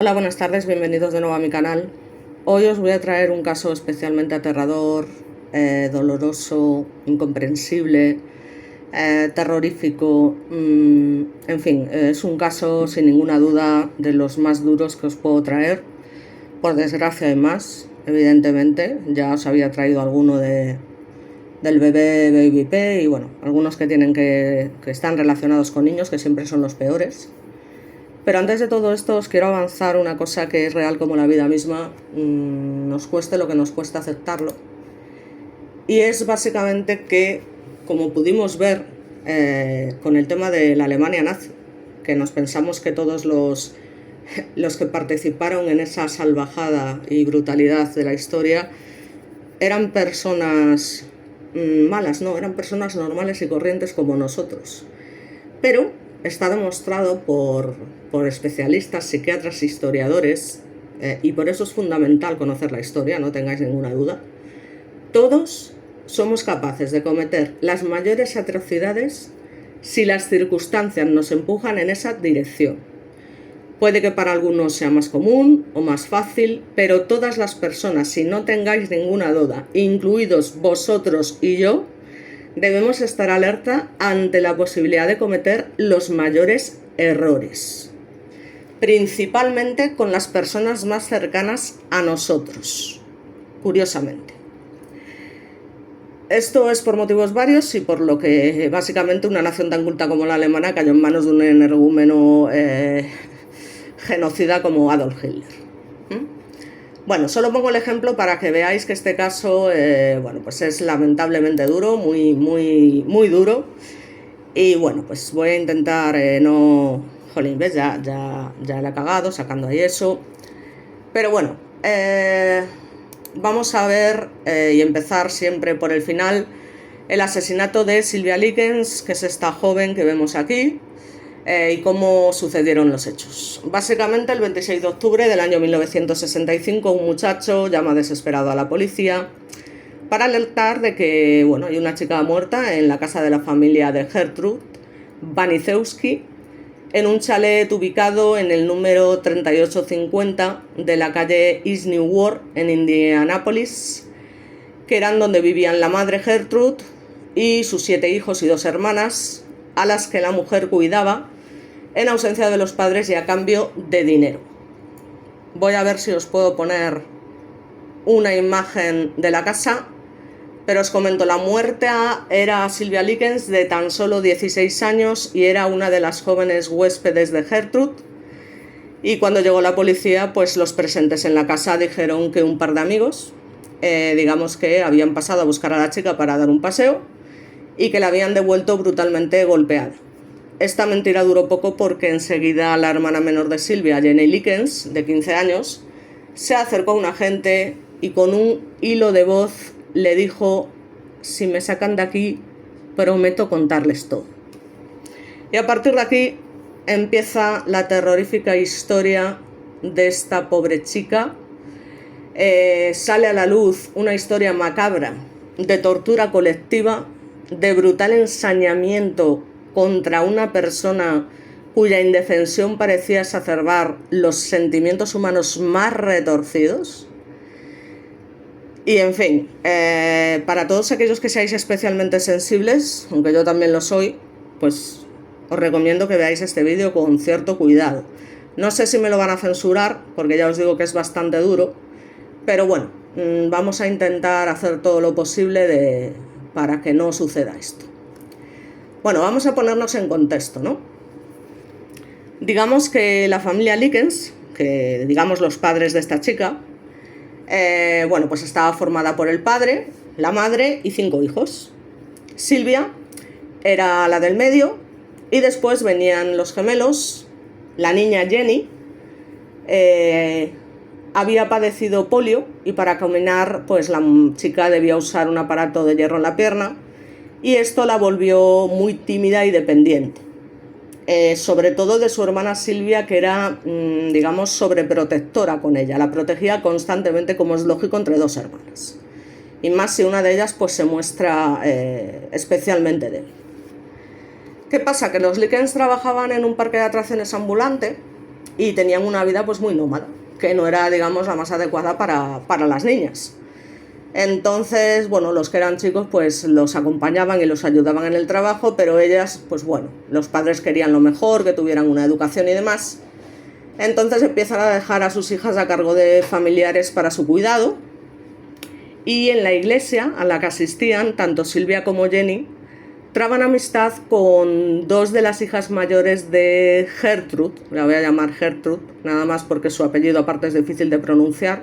Hola, buenas tardes, bienvenidos de nuevo a mi canal. Hoy os voy a traer un caso especialmente aterrador, doloroso, incomprensible, terrorífico. En fin, es un caso sin ninguna duda de los más duros que os puedo traer. Por desgracia hay más, evidentemente. Ya os había traído alguno del bebé Baby P y bueno, algunos que están relacionados con niños, que siempre son los peores. Pero antes de todo esto os quiero avanzar una cosa que es real como la vida misma, nos cueste lo que nos cuesta aceptarlo. Y es básicamente que, como pudimos ver con el tema de la Alemania nazi, que nos pensamos que todos los que participaron en esa salvajada y brutalidad de la historia eran personas malas, no, eran personas normales y corrientes como nosotros. Pero está demostrado por especialistas, psiquiatras, historiadores, y por eso es fundamental conocer la historia, no tengáis ninguna duda. Todos somos capaces de cometer las mayores atrocidades si las circunstancias nos empujan en esa dirección. Puede que para algunos sea más común o más fácil, pero todas las personas, si no tengáis ninguna duda, incluidos vosotros y yo, debemos estar alerta ante la posibilidad de cometer los mayores errores, principalmente con las personas más cercanas a nosotros, curiosamente. Esto es por motivos varios y por lo que básicamente una nación tan culta como la alemana cayó en manos de un energúmeno genocida como Adolf Hitler. Bueno, solo pongo el ejemplo para que veáis que este caso pues es lamentablemente duro, muy duro. Y bueno, pues voy a intentar no... Jolín, ¿ves? Ya la he cagado sacando ahí eso. Pero bueno, vamos a ver y empezar siempre por el final. El asesinato de Sylvia Likens, que es esta joven que vemos aquí, y cómo sucedieron los hechos. Básicamente, el 26 de octubre del año 1965, un muchacho llama desesperado a la policía para alertar de que hay una chica muerta en la casa de la familia de Gertrude Banicewski, en un chalet ubicado en el número 3850 de la calle East New York, en Indianápolis, que eran donde vivían la madre Gertrude y sus 7 hijos y 2 hermanas, a las que la mujer cuidaba en ausencia de los padres y a cambio de dinero. Voy a ver si os puedo poner una imagen de la casa, pero os comento, la muerta era Sylvia Likens, de tan solo 16 años, y era una de las jóvenes huéspedes de Gertrude. Y cuando llegó la policía, pues los presentes en la casa dijeron que un par de amigos, digamos que habían pasado a buscar a la chica para dar un paseo y que la habían devuelto brutalmente golpeada. Esta mentira duró poco porque enseguida la hermana menor de Sylvia, Jenny Likens, de 15 años, se acercó a un agente y con un hilo de voz le dijo: si me sacan de aquí, prometo contarles todo. Y a partir de aquí empieza la terrorífica historia de esta pobre chica. Sale a la luz una historia macabra de tortura colectiva, de brutal ensañamiento contra una persona cuya indefensión parecía exacerbar los sentimientos humanos más retorcidos. Y en fin, para todos aquellos que seáis especialmente sensibles, aunque yo también lo soy, pues os recomiendo que veáis este vídeo con cierto cuidado. No sé si me lo van a censurar, porque ya os digo que es bastante duro, pero bueno, vamos a intentar hacer todo lo posible para que no suceda esto. Bueno, vamos a ponernos en contexto, ¿no? Digamos que la familia Likens, que digamos los padres de esta chica, pues estaba formada por el padre, la madre y 5 hijos. Sylvia era la del medio y después venían los gemelos. La niña Jenny había padecido polio y para caminar pues la chica debía usar un aparato de hierro en la pierna, y esto la volvió muy tímida y dependiente, sobre todo de su hermana Sylvia, que era, digamos, sobreprotectora con ella. La protegía constantemente, como es lógico, entre 2 hermanas. Y más si una de ellas pues se muestra especialmente débil. ¿Qué pasa? Que los Likens trabajaban en un parque de atracciones ambulante y tenían una vida pues muy nómada, que no era, digamos, la más adecuada para las niñas. Entonces, bueno, los que eran chicos pues los acompañaban y los ayudaban en el trabajo, pero ellas, pues bueno, los padres querían lo mejor, que tuvieran una educación y demás. Entonces empiezan a dejar a sus hijas a cargo de familiares para su cuidado. Y en la iglesia a la que asistían, tanto Silvia como Jenny, traban amistad con dos de las hijas mayores de Gertrude, la voy a llamar Gertrude, nada más porque su apellido aparte es difícil de pronunciar.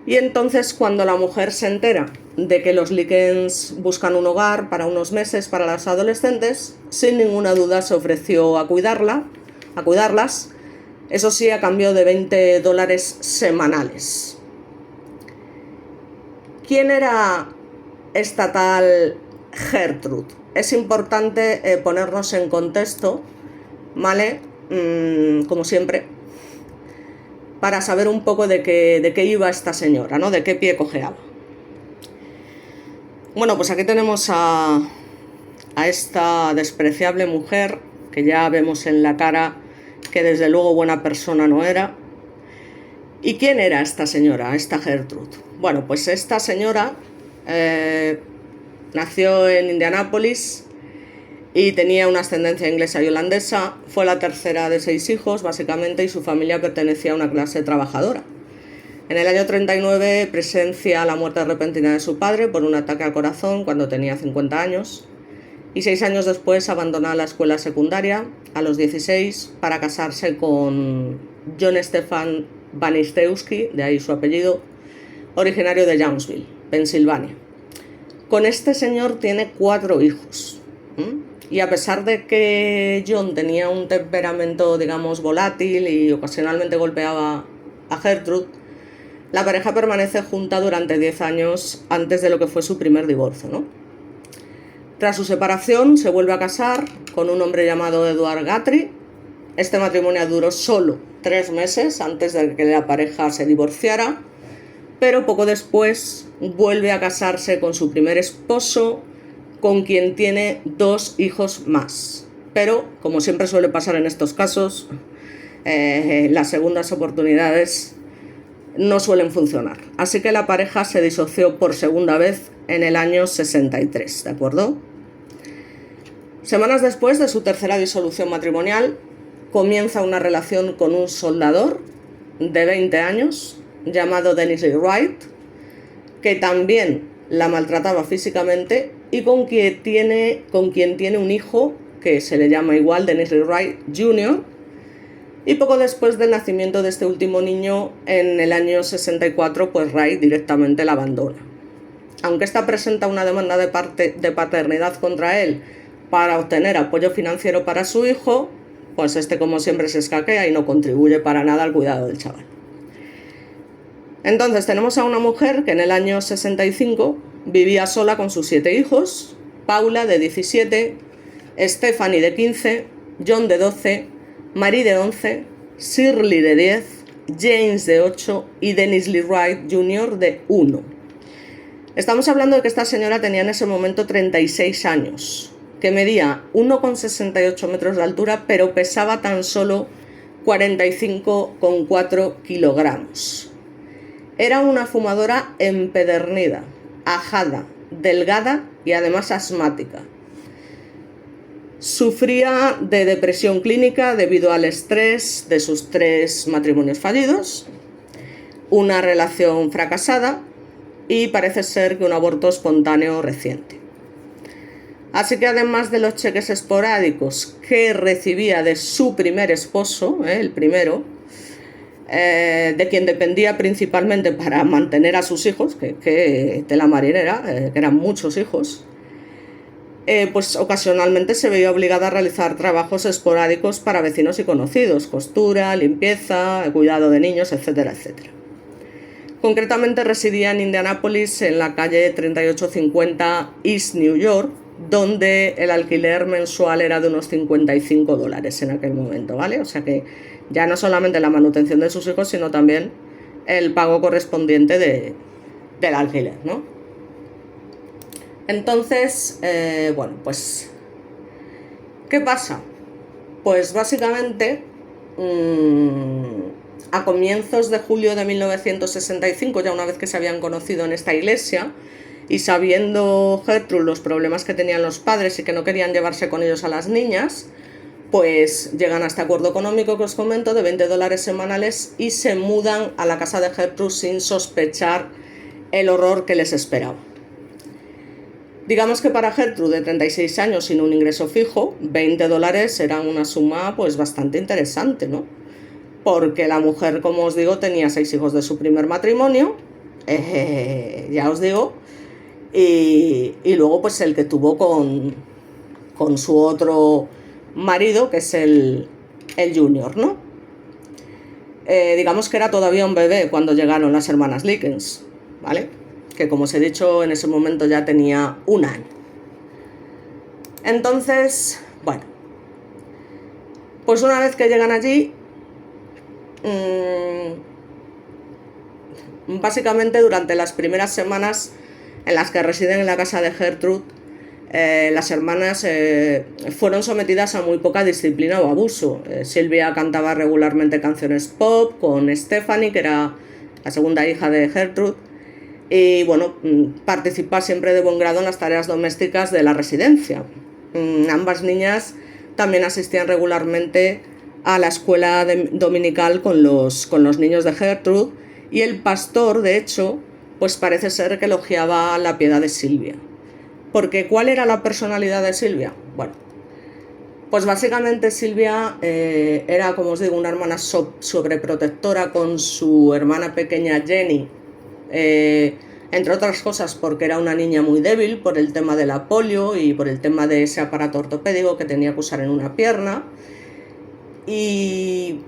Y entonces cuando la mujer se entera de que los Likens buscan un hogar para unos meses para las adolescentes, sin ninguna duda se ofreció a cuidarlas, eso sí, a cambio de $20 semanales. ¿Quién era esta tal Gertrude? Es importante ponernos en contexto, ¿vale? Como siempre, para saber un poco de qué iba esta señora, ¿no? De qué pie cojeaba. Bueno, pues aquí tenemos a esta despreciable mujer, que ya vemos en la cara que desde luego buena persona no era. ¿Y quién era esta señora, esta Gertrude? Bueno, pues esta señora nació en Indianápolis y tenía una ascendencia inglesa y holandesa. Fue la tercera de 6 hijos, básicamente, y su familia pertenecía a una clase trabajadora. En el año 39 presencia la muerte repentina de su padre por un ataque al corazón cuando tenía 50 años. Y 6 años después abandona la escuela secundaria a los 16 para casarse con John Stefan Banistewski, de ahí su apellido, originario de Youngsville, Pensilvania. Con este señor tiene 4 hijos. Y a pesar de que John tenía un temperamento, digamos, volátil y ocasionalmente golpeaba a Gertrude, la pareja permanece junta durante 10 años antes de lo que fue su primer divorcio, ¿no? Tras su separación se vuelve a casar con un hombre llamado Edward Guthrie. Este matrimonio duró solo 3 meses antes de que la pareja se divorciara, pero poco después vuelve a casarse con su primer esposo, con quien tiene 2 hijos más. Pero, como siempre suele pasar en estos casos, las segundas oportunidades no suelen funcionar. Así que la pareja se disoció por segunda vez en el año 63, ¿de acuerdo? Semanas después de su tercera disolución matrimonial, comienza una relación con un soldador de 20 años llamado Dennis Lee Wright, que también la maltrataba físicamente y con quien tiene un hijo que se le llama igual Dennis Lee Wright Jr. Y poco después del nacimiento de este último niño, en el año 64, pues Wright directamente la abandona. Aunque esta presenta una demanda de paternidad contra él para obtener apoyo financiero para su hijo, pues este como siempre se escaquea y no contribuye para nada al cuidado del chaval. Entonces tenemos a una mujer que en el año 65 vivía sola con sus 7 hijos, Paula de 17, Stephanie de 15, John de 12, Marie de 11, Shirley de 10, James de 8 y Dennis Lee Wright Jr. de 1. Estamos hablando de que esta señora tenía en ese momento 36 años, que medía 1,68 metros de altura, pero pesaba tan solo 45,4 kilogramos. Era una fumadora empedernida, ajada, delgada y además asmática. Sufría de depresión clínica debido al estrés de sus 3 matrimonios fallidos, una relación fracasada y parece ser que un aborto espontáneo reciente. Así que además de los cheques esporádicos que recibía de su primer esposo, el primero, de quien dependía principalmente para mantener a sus hijos, que tela marinera, que eran muchos hijos, pues ocasionalmente se veía obligada a realizar trabajos esporádicos para vecinos y conocidos, costura, limpieza, cuidado de niños, etcétera, etcétera. Concretamente residía en Indianápolis, en la calle 3850 East New York, donde el alquiler mensual era de unos $55 en aquel momento, ¿vale? O sea que ya no solamente la manutención de sus hijos, sino también el pago correspondiente del alquiler, ¿no? Entonces, bueno, pues, ¿qué pasa? Pues básicamente a comienzos de julio de 1965, ya una vez que se habían conocido en esta iglesia, y sabiendo Gertrude los problemas que tenían los padres y que no querían llevarse con ellos a las niñas, pues llegan a este acuerdo económico que os comento de $20 semanales y se mudan a la casa de Gertrude sin sospechar el horror que les esperaba. Digamos que para Gertrude, de 36 años sin un ingreso fijo, $20 era una suma pues bastante interesante, ¿no? Porque la mujer, como os digo, tenía 6 hijos de su primer matrimonio, ya os digo, y luego pues el que tuvo con su otro marido, que es el Junior, ¿no? Digamos que era todavía un bebé cuando llegaron las hermanas Likens, ¿vale? Que como os he dicho, en ese momento ya tenía 1 año. Entonces, bueno, pues una vez que llegan allí, básicamente durante las primeras semanas en las que residen en la casa de Gertrude, las hermanas fueron sometidas a muy poca disciplina o abuso. Silvia cantaba regularmente canciones pop con Stephanie, que era la segunda hija de Gertrude, y bueno, participa siempre de buen grado en las tareas domésticas de la residencia. Ambas niñas también asistían regularmente a la escuela dominical con los niños de Gertrude, y el pastor, de hecho, pues parece ser que elogiaba la piedad de Silvia. Porque ¿cuál era la personalidad de Silvia? Bueno, pues básicamente Silvia era, como os digo, una hermana sobreprotectora con su hermana pequeña Jenny, entre otras cosas porque era una niña muy débil por el tema de la polio y por el tema de ese aparato ortopédico que tenía que usar en una pierna. Y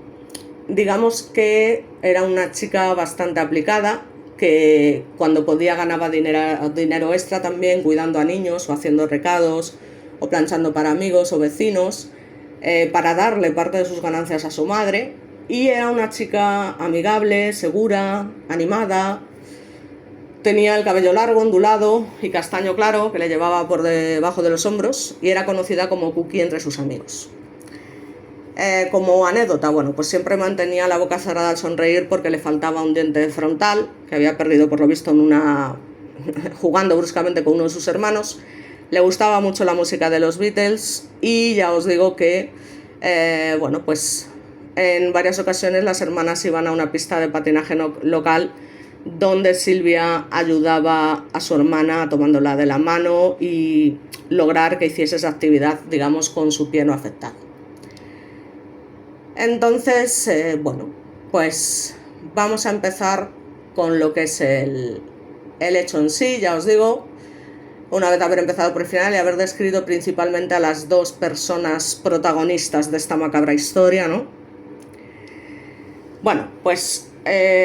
digamos que era una chica bastante aplicada, que cuando podía ganaba dinero extra también cuidando a niños o haciendo recados o planchando para amigos o vecinos, para darle parte de sus ganancias a su madre. Y era una chica amigable, segura, animada. Tenía el cabello largo, ondulado y castaño claro que le llevaba por debajo de los hombros, y era conocida como Cookie entre sus amigos. Como anécdota, bueno, pues siempre mantenía la boca cerrada al sonreír porque le faltaba un diente frontal, que había perdido por lo visto jugando bruscamente con uno de sus hermanos. Le gustaba mucho la música de los Beatles, y ya os digo que, bueno, pues en varias ocasiones las hermanas iban a una pista de patinaje local donde Silvia ayudaba a su hermana tomándola de la mano y lograr que hiciese esa actividad, digamos, con su pie no afectado. Entonces, bueno, pues vamos a empezar con lo que es el hecho en sí. Ya os digo, una vez haber empezado por el final y haber descrito principalmente a las dos personas protagonistas de esta macabra historia, ¿no? Bueno, pues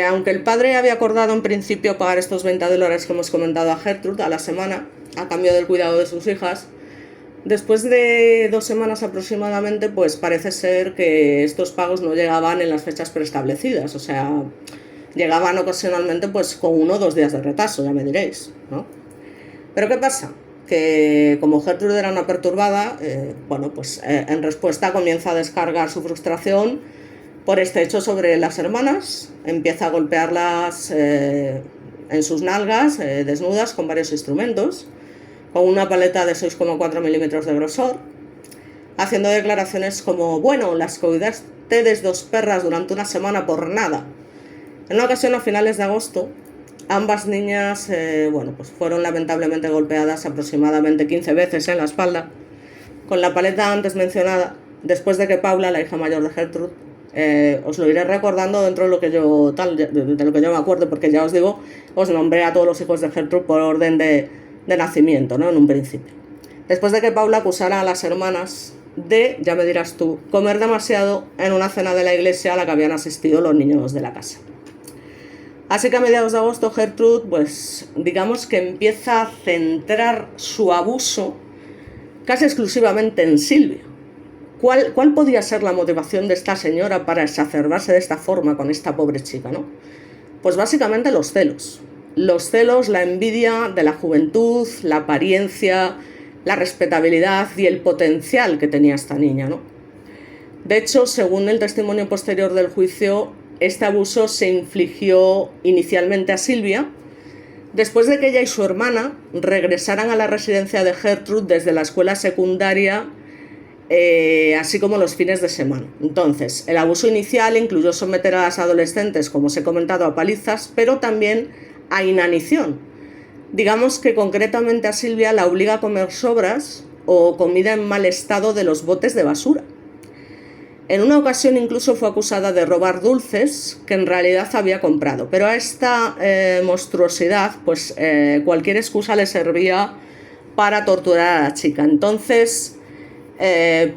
aunque el padre había acordado en principio pagar estos $20 que hemos comentado a Gertrude a la semana, a cambio del cuidado de sus hijas, después de 2 semanas aproximadamente, pues parece ser que estos pagos no llegaban en las fechas preestablecidas. O sea, llegaban ocasionalmente pues con 1 o 2 días de retraso, ya me diréis, ¿no? Pero ¿qué pasa? Que como Gertrude era una perturbada, bueno, pues en respuesta comienza a descargar su frustración por este hecho sobre las hermanas. Empieza a golpearlas en sus nalgas, desnudas, con varios instrumentos, con una paleta de 6,4 milímetros de grosor, haciendo declaraciones como: bueno, las cuidaste de 2 perras durante 1 semana por nada. En una ocasión, a finales de agosto, ambas niñas bueno, pues fueron lamentablemente golpeadas aproximadamente 15 veces en la espalda con la paleta antes mencionada, después de que Paula, la hija mayor de Gertrude, os lo iré recordando dentro de lo que yo de lo que yo me acuerdo, porque ya os digo, os nombré a todos los hijos de Gertrude por orden de nacimiento, ¿no? En un principio. Después de que Paula acusara a las hermanas de, ya me dirás tú, comer demasiado en una cena de la iglesia a la que habían asistido los niños de la casa. Así que a mediados de agosto Gertrude, pues digamos que empieza a centrar su abuso casi exclusivamente en Silvia. ¿Cuál podía ser la motivación de esta señora para exacerbarse de esta forma con esta pobre chica, ¿no? Pues básicamente los celos. Los celos, la envidia de la juventud, la apariencia, la respetabilidad y el potencial que tenía esta niña, ¿no? De hecho, según el testimonio posterior del juicio, este abuso se infligió inicialmente a Silvia, después de que ella y su hermana regresaran a la residencia de Gertrude desde la escuela secundaria, así como los fines de semana. Entonces, el abuso inicial incluyó someter a las adolescentes, como os he comentado, a palizas, pero también a inanición. Digamos que concretamente a Silvia la obliga a comer sobras o comida en mal estado de los botes de basura. En una ocasión incluso fue acusada de robar dulces que en realidad había comprado, pero a esta monstruosidad pues cualquier excusa le servía para torturar a la chica. Entonces, en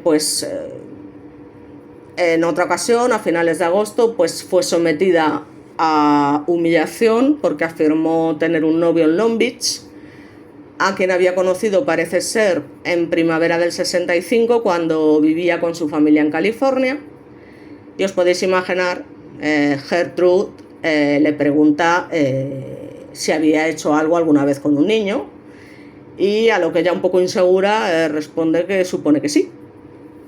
otra ocasión, a finales de agosto, pues fue sometida a humillación porque afirmó tener un novio en Long Beach, a quien había conocido, parece ser, en primavera del 65, cuando vivía con su familia en California. Y os podéis imaginar, Gertrude le pregunta si había hecho algo alguna vez con un niño, y a lo que ella, un poco insegura, responde que supone que sí.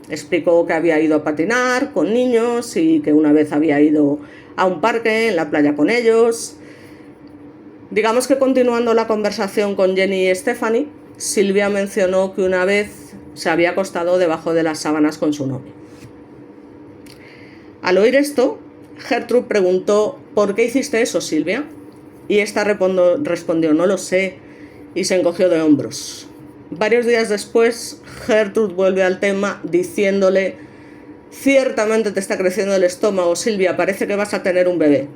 Explicó que había ido a patinar con niños y que una vez había ido a un parque en la playa con ellos. Digamos que continuando la conversación con Jenny y Stephanie, Silvia mencionó que una vez se había acostado debajo de las sábanas con su novio. Al oír esto, Gertrude preguntó: ¿por qué hiciste eso, Silvia? Y esta respondió: no lo sé, y se encogió de hombros. Varios días después, Gertrude vuelve al tema diciéndole: ciertamente te está creciendo el estómago, Silvia, parece que vas a tener un bebé.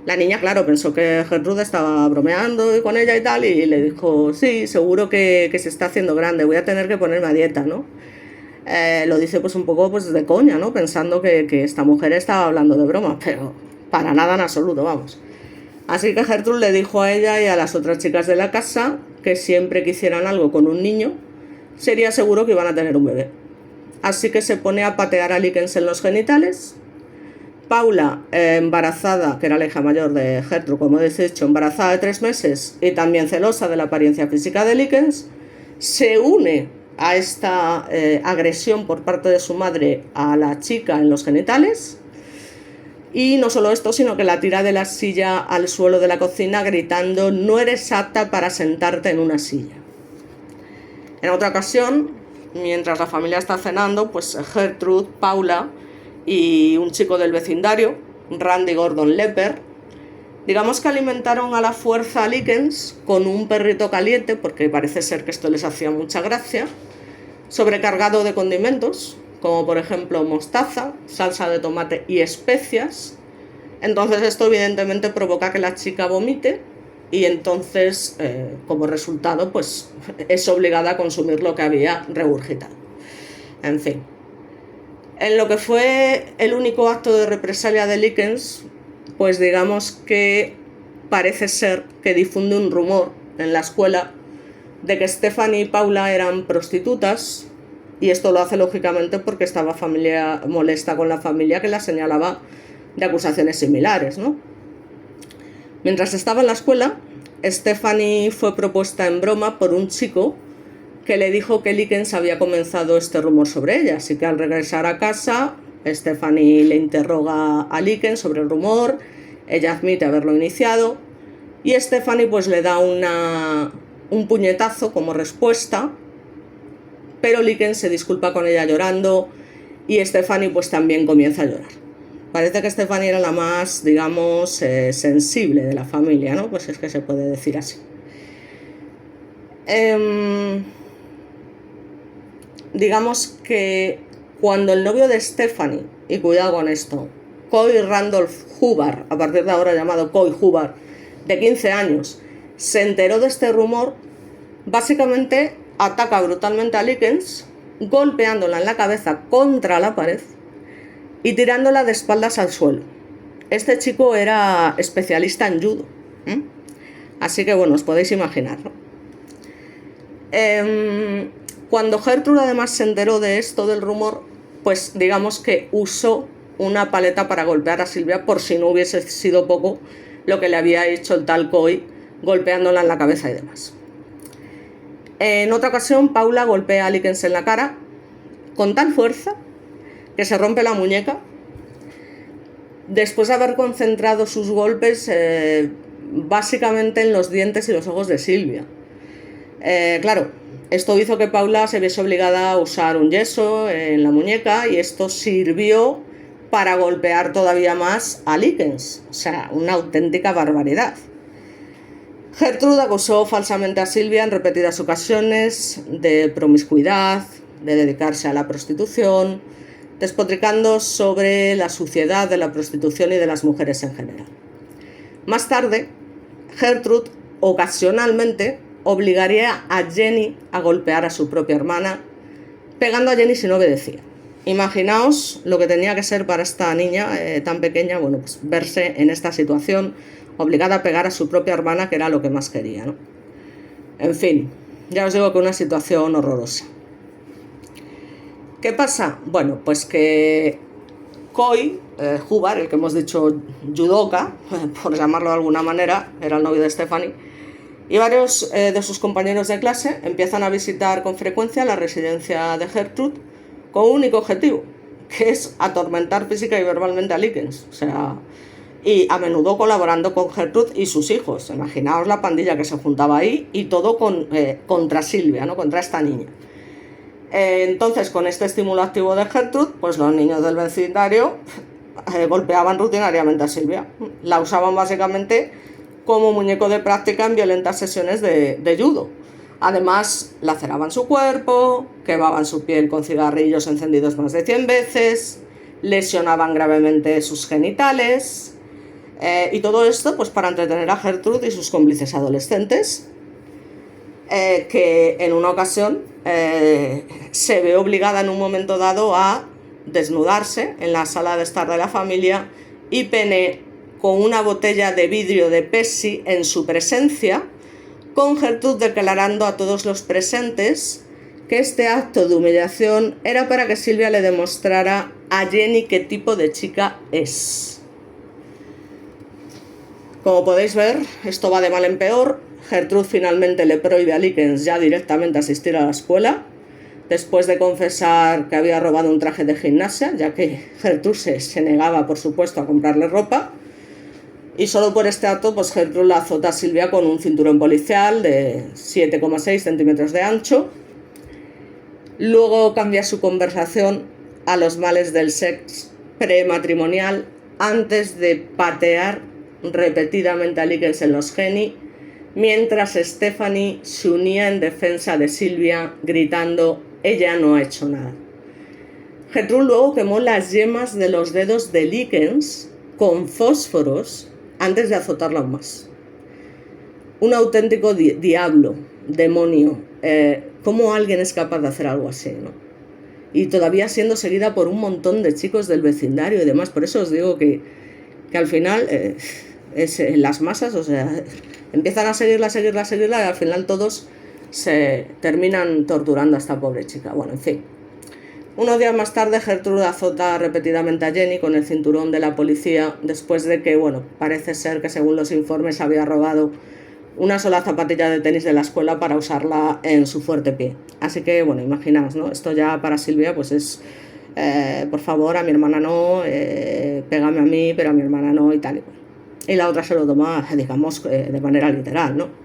La niña, claro, pensó que Gertrude estaba bromeando con ella y tal, y le dijo: sí, seguro que se está haciendo grande, voy a tener que ponerme a dieta, ¿no? Lo dice pues un poco pues de coña, ¿no? Pensando que esta mujer estaba hablando de broma, pero para nada en absoluto, vamos. Así que Gertrude le dijo a ella y a las otras chicas de la casa que siempre que hicieran algo con un niño, sería seguro que iban a tener un bebé. Así que se pone a patear a Likens en los genitales. Paula, embarazada, que era la hija mayor de Gertrude, como he dicho, embarazada de 3 meses y también celosa de la apariencia física de Likens, se une a esta agresión por parte de su madre a la chica en los genitales. Y no solo esto, sino que la tira de la silla al suelo de la cocina gritando: no eres apta para sentarte en una silla. En otra ocasión, mientras la familia está cenando, pues Gertrude, Paula y un chico del vecindario, Randy Gordon Lepper, digamos que alimentaron a la fuerza a Likens con un perrito caliente, porque parece ser que esto les hacía mucha gracia, sobrecargado de condimentos, como por ejemplo mostaza, salsa de tomate y especias. Entonces esto evidentemente provoca que la chica vomite y entonces como resultado pues es obligada a consumir lo que había regurgitado. En fin, en lo que fue el único acto de represalia de Likens, pues digamos que parece ser que difunde un rumor en la escuela de que Stephanie y Paula eran prostitutas, y esto lo hace lógicamente porque estaba molesta con la familia que la señalaba de acusaciones similares, ¿no? Mientras estaba en la escuela, Stephanie fue propuesta en broma por un chico que le dijo que Likens había comenzado este rumor sobre ella, así que al regresar a casa, Stephanie le interroga a Likens sobre el rumor, ella admite haberlo iniciado, y Stephanie pues le da un puñetazo como respuesta, pero Likens se disculpa con ella llorando y Stephanie pues también comienza a llorar. Parece que Stephanie era la más, digamos, sensible de la familia, ¿no? Pues es que se puede decir así. Digamos que cuando el novio de Stephanie, y cuidado con esto, Coy Randolph Hubbard, a partir de ahora llamado Coy Hubbard, de 15 años, se enteró de este rumor, básicamente ataca brutalmente a Likens, golpeándola en la cabeza contra la pared y tirándola de espaldas al suelo. Este chico era especialista en judo, así que bueno, os podéis imaginar, ¿no? Cuando Gertrude además se enteró de esto del rumor, pues digamos que usó una paleta para golpear a Silvia, por si no hubiese sido poco lo que le había hecho el tal Coy, golpeándola en la cabeza y demás. En otra ocasión, Paula golpea a Likens en la cara con tal fuerza que se rompe la muñeca después de haber concentrado sus golpes básicamente en los dientes y los ojos de Silvia. Claro, esto hizo que Paula se viese obligada a usar un yeso en la muñeca y esto sirvió para golpear todavía más a Likens. O sea, una auténtica barbaridad. Gertrude acusó falsamente a Silvia en repetidas ocasiones de promiscuidad, de dedicarse a la prostitución, despotricando sobre la suciedad de la prostitución y de las mujeres en general. Más tarde, Gertrude ocasionalmente obligaría a Jenny a golpear a su propia hermana, pegando a Jenny si no obedecía. Imaginaos lo que tenía que ser para esta niña tan pequeña, bueno, pues verse en esta situación, obligada a pegar a su propia hermana, que era lo que más quería, ¿no? En fin, ya os digo que una situación horrorosa. ¿Qué pasa? Bueno, pues que Coy, Hubbard, el que hemos dicho judoka, por llamarlo de alguna manera, era el novio de Stephanie, y varios de sus compañeros de clase empiezan a visitar con frecuencia la residencia de Gertrude con un único objetivo, que es atormentar física y verbalmente a Likens. O sea, y a menudo colaborando con Gertrude y sus hijos. Imaginaos la pandilla que se juntaba ahí y todo contra Silvia, ¿no? Contra esta niña. Entonces, con este estímulo activo de Gertrude, pues los niños del vecindario golpeaban rutinariamente a Silvia. La usaban básicamente como muñeco de práctica en violentas sesiones de judo. Además, laceraban su cuerpo, quemaban su piel con cigarrillos encendidos más de 100 veces, lesionaban gravemente sus genitales, y todo esto pues para entretener a Gertrude y sus cómplices adolescentes, que en una ocasión se ve obligada en un momento dado a desnudarse en la sala de estar de la familia y pene con una botella de vidrio de Pepsi en su presencia, con Gertrude declarando a todos los presentes que este acto de humillación era para que Silvia le demostrara a Jenny qué tipo de chica es. Como podéis ver, esto va de mal en peor. Gertrude finalmente le prohíbe a Likens ya directamente asistir a la escuela, después de confesar que había robado un traje de gimnasia, ya que Gertrude se negaba, por supuesto, a comprarle ropa. Y solo por este acto, pues Gertrude la azota a Silvia con un cinturón policial de 7,6 centímetros de ancho. Luego cambia su conversación a los males del sexo prematrimonial antes de patear repetidamente a Likens en los geni, mientras Stephanie se unía en defensa de Silvia gritando: ella no ha hecho nada. Gertrude luego quemó las yemas de los dedos de Likens con fósforos antes de azotarla aún más. Un auténtico diablo, demonio. ¿Cómo alguien es capaz de hacer algo así, no? Y todavía siendo seguida por un montón de chicos del vecindario y demás. Por eso os digo que al final las masas, o sea, empiezan a seguirla y al final todos se terminan torturando a esta pobre chica. Bueno, en fin. Unos días más tarde, Gertrude azota repetidamente a Jenny con el cinturón de la policía después de que, bueno, parece ser que según los informes había robado una sola zapatilla de tenis de la escuela para usarla en su fuerte pie. Así que, bueno, imaginaos, ¿no? Esto ya para Silvia pues es, por favor, a mi hermana no, pégame a mí, pero a mi hermana no y tal y cual. Y la otra se lo toma, digamos, de manera literal, ¿no?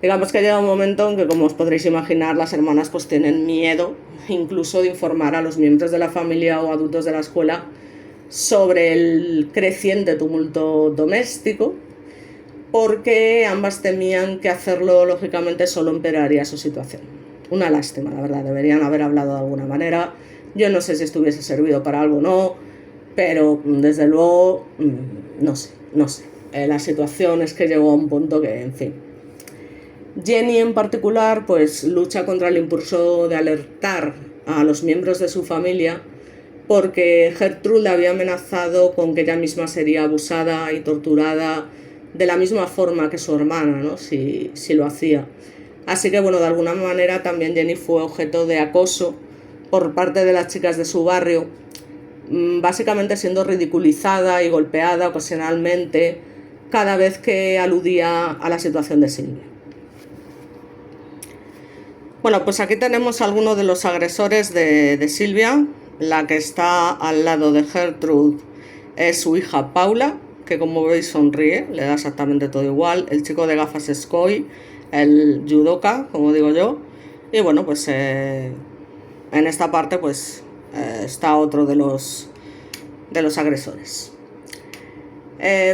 Digamos que llega un momento en que, como os podréis imaginar, las hermanas pues tienen miedo incluso de informar a los miembros de la familia o adultos de la escuela sobre el creciente tumulto doméstico, porque ambas temían que hacerlo lógicamente solo empeoraría su situación. Una lástima, la verdad, deberían haber hablado de alguna manera. Yo no sé si esto hubiese servido para algo o no, pero desde luego no sé. La situación es que llegó a un punto que, en fin. Jenny en particular pues lucha contra el impulso de alertar a los miembros de su familia porque Gertrude le había amenazado con que ella misma sería abusada y torturada de la misma forma que su hermana, ¿no? si lo hacía. Así que, bueno, de alguna manera también Jenny fue objeto de acoso por parte de las chicas de su barrio, básicamente siendo ridiculizada y golpeada ocasionalmente cada vez que aludía a la situación de Silvia. Bueno, pues aquí tenemos algunos de los agresores de Silvia. la que está al lado de Gertrude es su hija Paula, que como veis sonríe, le da exactamente todo igual. El chico de gafas es Koi, el judoka, como digo yo. Y bueno, pues en esta parte pues está otro de los agresores.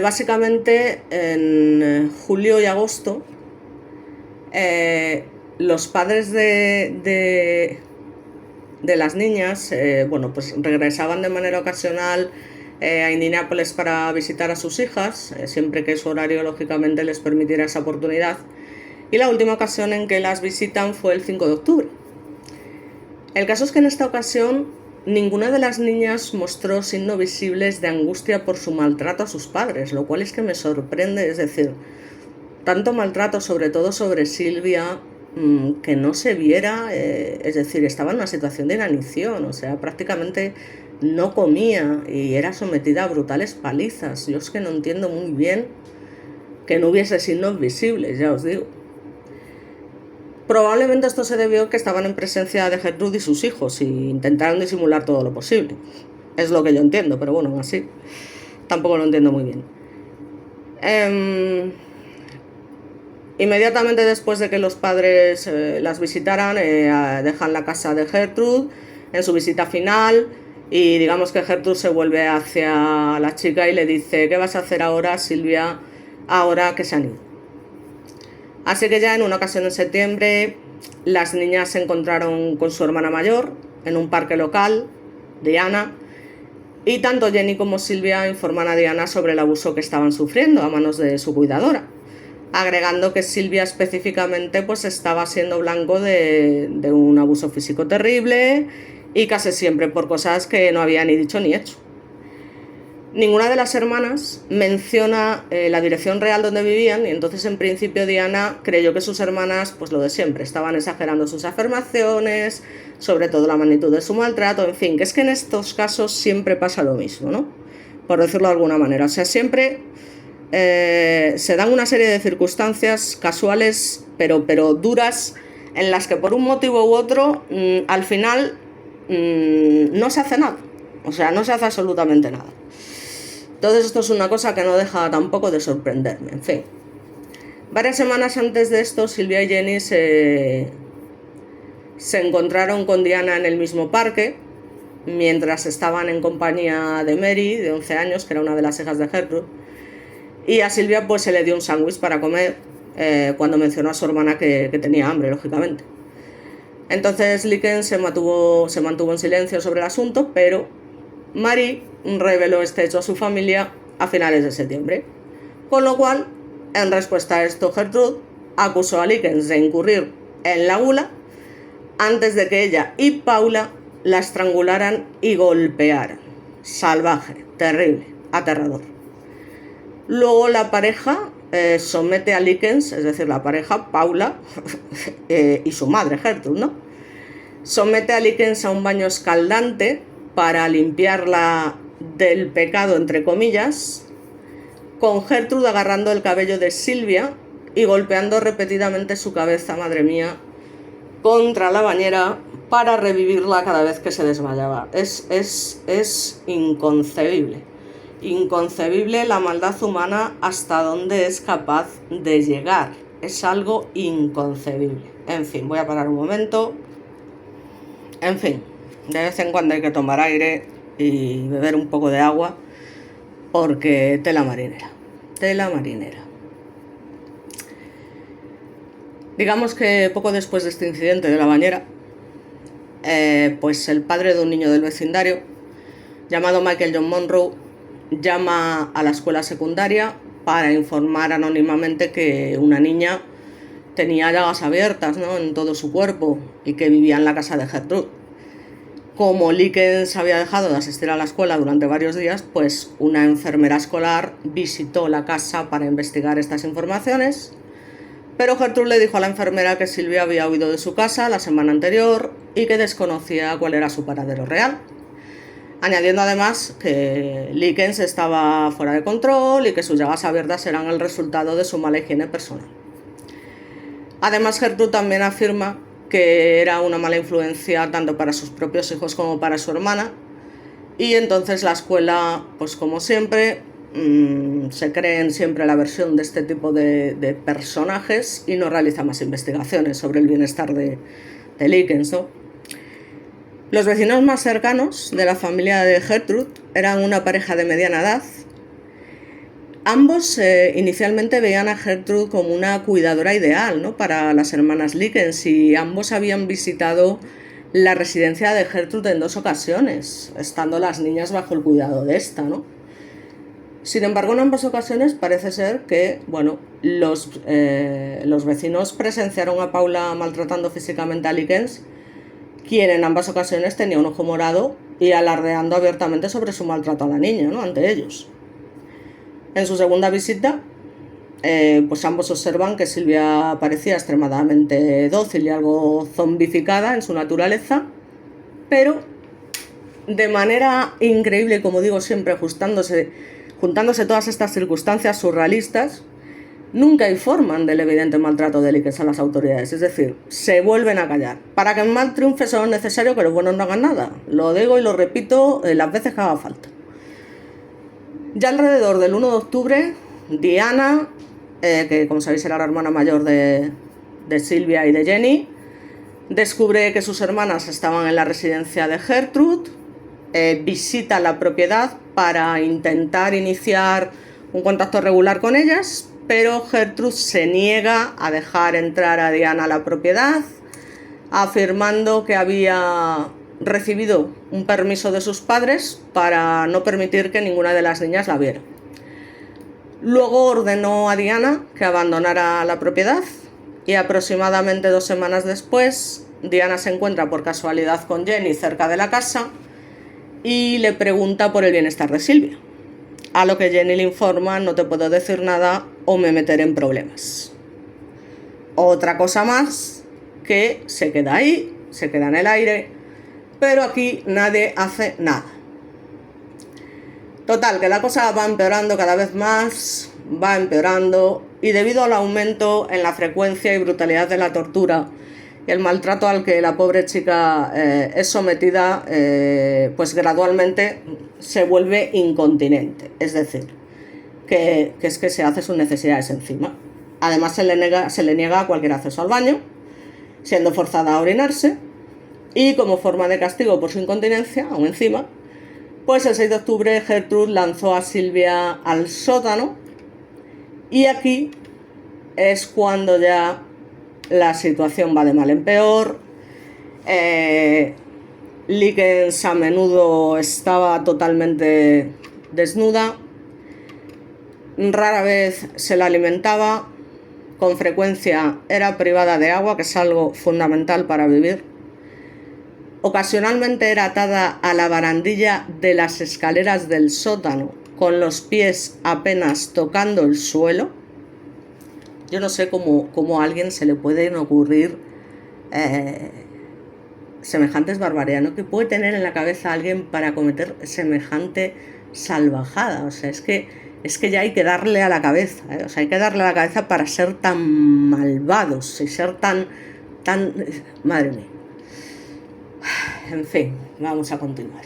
Básicamente en julio y agosto los padres de las niñas bueno, pues regresaban de manera ocasional a Indianápolis para visitar a sus hijas, siempre que su horario lógicamente les permitiera esa oportunidad. Y la última ocasión en que las visitan fue el 5 de octubre. El caso es que en esta ocasión ninguna de las niñas mostró signos visibles de angustia por su maltrato a sus padres, lo cual es que me sorprende. Es decir, tanto maltrato, sobre todo sobre Silvia, que no se viera, es decir, estaba en una situación de inanición, o sea, prácticamente no comía y era sometida a brutales palizas. Yo es que no entiendo muy bien que no hubiese signos visibles, ya os digo. Probablemente esto se debió a que estaban en presencia de Gertrude y sus hijos y intentaron disimular todo lo posible. Es lo que yo entiendo, pero bueno, así tampoco lo entiendo muy bien. Inmediatamente después de que los padres las visitaran, dejan la casa de Gertrude en su visita final y digamos que Gertrude se vuelve hacia la chica y le dice: ¿qué vas a hacer ahora, Silvia, ahora que se han ido? Así que ya en una ocasión en septiembre las niñas se encontraron con su hermana mayor en un parque local, Diana, y tanto Jenny como Silvia informan a Diana sobre el abuso que estaban sufriendo a manos de su cuidadora, agregando que Silvia específicamente pues estaba siendo blanco de un abuso físico terrible y casi siempre por cosas que no había ni dicho ni hecho. Ninguna de las hermanas menciona la dirección real donde vivían y entonces en principio Diana creyó que sus hermanas, pues lo de siempre, estaban exagerando sus afirmaciones, sobre todo la magnitud de su maltrato, en fin, que es que en estos casos siempre pasa lo mismo, ¿no? Por decirlo de alguna manera, o sea, siempre se dan una serie de circunstancias casuales, pero duras, en las que por un motivo u otro, al final no se hace nada, o sea, no se hace absolutamente nada. Entonces esto es una cosa que no deja tampoco de sorprenderme, en fin. Varias semanas antes de esto, Silvia y Jenny se encontraron con Diana en el mismo parque, mientras estaban en compañía de Mary, de 11 años, que era una de las hijas de Gertrude, y a Silvia pues se le dio un sándwich para comer cuando mencionó a su hermana que tenía hambre, lógicamente. Entonces Likens se mantuvo en silencio sobre el asunto, pero Mary reveló este hecho a su familia a finales de septiembre, con lo cual, en respuesta a esto, Gertrude acusó a Likens de incurrir en la gula antes de que ella y Paula la estrangularan y golpearan. Salvaje, terrible, aterrador. Luego la pareja somete a Likens, es decir, la pareja, Paula, y su madre, Gertrude, ¿no? Somete a Likens a un baño escaldante para limpiarla del pecado, entre comillas, con Gertrude agarrando el cabello de Silvia y golpeando repetidamente su cabeza, madre mía, contra la bañera para revivirla cada vez que se desmayaba. Es inconcebible. Inconcebible la maldad humana hasta dónde es capaz de llegar. Es algo inconcebible. En fin, voy a parar un momento. En fin, de vez en cuando hay que tomar aire y beber un poco de agua, porque tela marinera. Digamos que poco después de este incidente de la bañera, pues el padre de un niño del vecindario, llamado Michael John Monroe, llama a la escuela secundaria para informar anónimamente que una niña tenía llagas abiertas, ¿no?, en todo su cuerpo y que vivía en la casa de Gertrude. Como Likens había dejado de asistir a la escuela durante varios días, pues una enfermera escolar visitó la casa para investigar estas informaciones, pero Gertrude le dijo a la enfermera que Silvia había huido de su casa la semana anterior y que desconocía cuál era su paradero real, añadiendo además que Likens estaba fuera de control y que sus llagas abiertas eran el resultado de su mala higiene personal. Además, Gertrude también afirma que era una mala influencia tanto para sus propios hijos como para su hermana. Y entonces la escuela, pues como siempre, se creen siempre la versión de este tipo de personajes y no realiza más investigaciones sobre el bienestar de Likens, ¿no? Los vecinos más cercanos de la familia de Gertrude eran una pareja de mediana edad. Ambos inicialmente veían a Gertrude como una cuidadora ideal, ¿no?, para las hermanas Likens, y ambos habían visitado la residencia de Gertrude en 2 ocasiones, estando las niñas bajo el cuidado de esta, ¿no? Sin embargo, en ambas ocasiones parece ser que, bueno, los vecinos presenciaron a Paula maltratando físicamente a Likens, quien en ambas ocasiones tenía un ojo morado y alardeando abiertamente sobre su maltrato a la niña, ¿no?, ante ellos. En su segunda visita, pues ambos observan que Silvia parecía extremadamente dócil y algo zombificada en su naturaleza, pero de manera increíble, como digo siempre, juntándose todas estas circunstancias surrealistas, nunca informan del evidente maltrato de Likens a las autoridades, es decir, se vuelven a callar. Para que el mal triunfe solo es necesario que los buenos no hagan nada. Lo digo y lo repito las veces que haga falta. Ya alrededor del 1 de octubre, Diana, que como sabéis era la hermana mayor de Silvia y de Jenny, descubre que sus hermanas estaban en la residencia de Gertrude, visita la propiedad para intentar iniciar un contacto regular con ellas, pero Gertrude se niega a dejar entrar a Diana a la propiedad, afirmando que había recibido un permiso de sus padres para no permitir que ninguna de las niñas la viera. Luego ordenó a Diana que abandonara la propiedad y aproximadamente 2 semanas después, Diana se encuentra por casualidad con Jenny cerca de la casa y le pregunta por el bienestar de Silvia. A lo que Jenny le informa: no te puedo decir nada o me meteré en problemas. Otra cosa más que se queda ahí, se queda en el aire, pero aquí nadie hace nada. Total, que la cosa va empeorando cada vez más, va empeorando, y debido al aumento en la frecuencia y brutalidad de la tortura y el maltrato al que la pobre chica es sometida, pues gradualmente se vuelve incontinente, es decir, que es que se hace sus necesidades encima. Además se le niega cualquier acceso al baño, siendo forzada a orinarse, y como forma de castigo por su incontinencia, aún encima, pues el 6 de octubre Gertrude lanzó a Silvia al sótano, y aquí es cuando ya la situación va de mal en peor. Likens a menudo estaba totalmente desnuda, rara vez se la alimentaba, con frecuencia era privada de agua, que es algo fundamental para vivir. Ocasionalmente era atada a la barandilla de las escaleras del sótano, con los pies apenas tocando el suelo. Yo no sé cómo a alguien se le pueden ocurrir semejantes barbaridades, ¿no?, que puede tener en la cabeza alguien para cometer semejante salvajada. O sea, es que ya hay que darle a la cabeza, O sea, hay que darle a la cabeza para ser tan malvados y ser tan... Madre mía. En fin, vamos a continuar.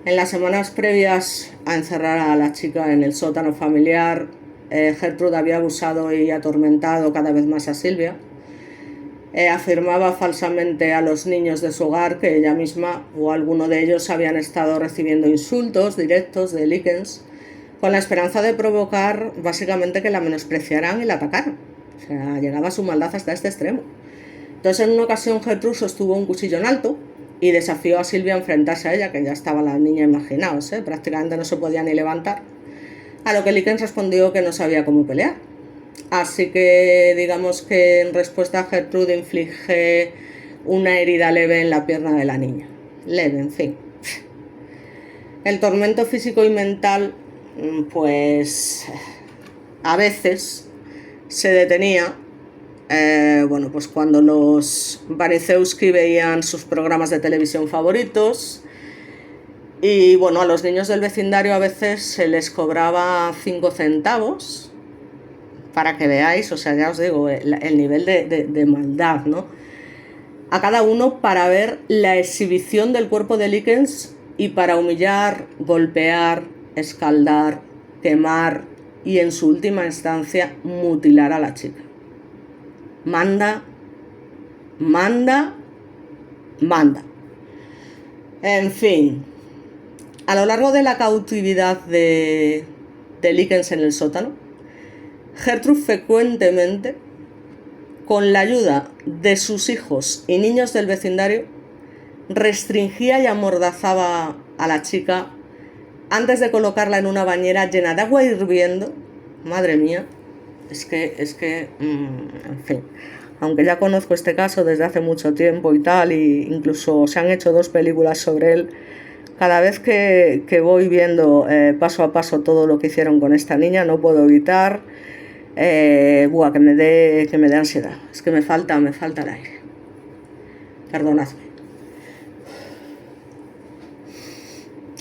En las semanas previas a encerrar a la chica en el sótano familiar, Gertrude había abusado y atormentado cada vez más a Silvia. Afirmaba falsamente a los niños de su hogar que ella misma o alguno de ellos habían estado recibiendo insultos directos de Likens, con la esperanza de provocar básicamente que la menospreciaran y la atacaran. O sea, llegaba su maldad hasta este extremo. Entonces, en una ocasión, Gertrude sostuvo un cuchillo en alto y desafió a Silvia a enfrentarse a ella, que ya estaba la niña, imaginaos, prácticamente no se podía ni levantar. A lo que Likens respondió que no sabía cómo pelear. Así que digamos que en respuesta Gertrude inflige una herida leve en la pierna de la niña. Leve, en fin. El tormento físico y mental, pues a veces se detenía, pues cuando los Banicewski veían sus programas de televisión favoritos. Y bueno, a los niños del vecindario a veces se les cobraba 5 centavos, para que veáis, o sea, ya os digo, el nivel de maldad, ¿no? a cada uno para ver la exhibición del cuerpo de Likens y para humillar, golpear, escaldar, quemar y en su última instancia mutilar a la chica. Manda, manda, manda. En fin, a lo largo de la cautividad de Likens en el sótano, Gertrude frecuentemente, con la ayuda de sus hijos y niños del vecindario, restringía y amordazaba a la chica antes de colocarla en una bañera llena de agua hirviendo. Madre mía, es que, en fin, aunque ya conozco este caso desde hace mucho tiempo y tal, y incluso se han hecho 2 películas sobre él, cada vez que voy viendo paso a paso todo lo que hicieron con esta niña, no puedo evitar que me dé ansiedad. Es que me falta el aire. Perdonadme.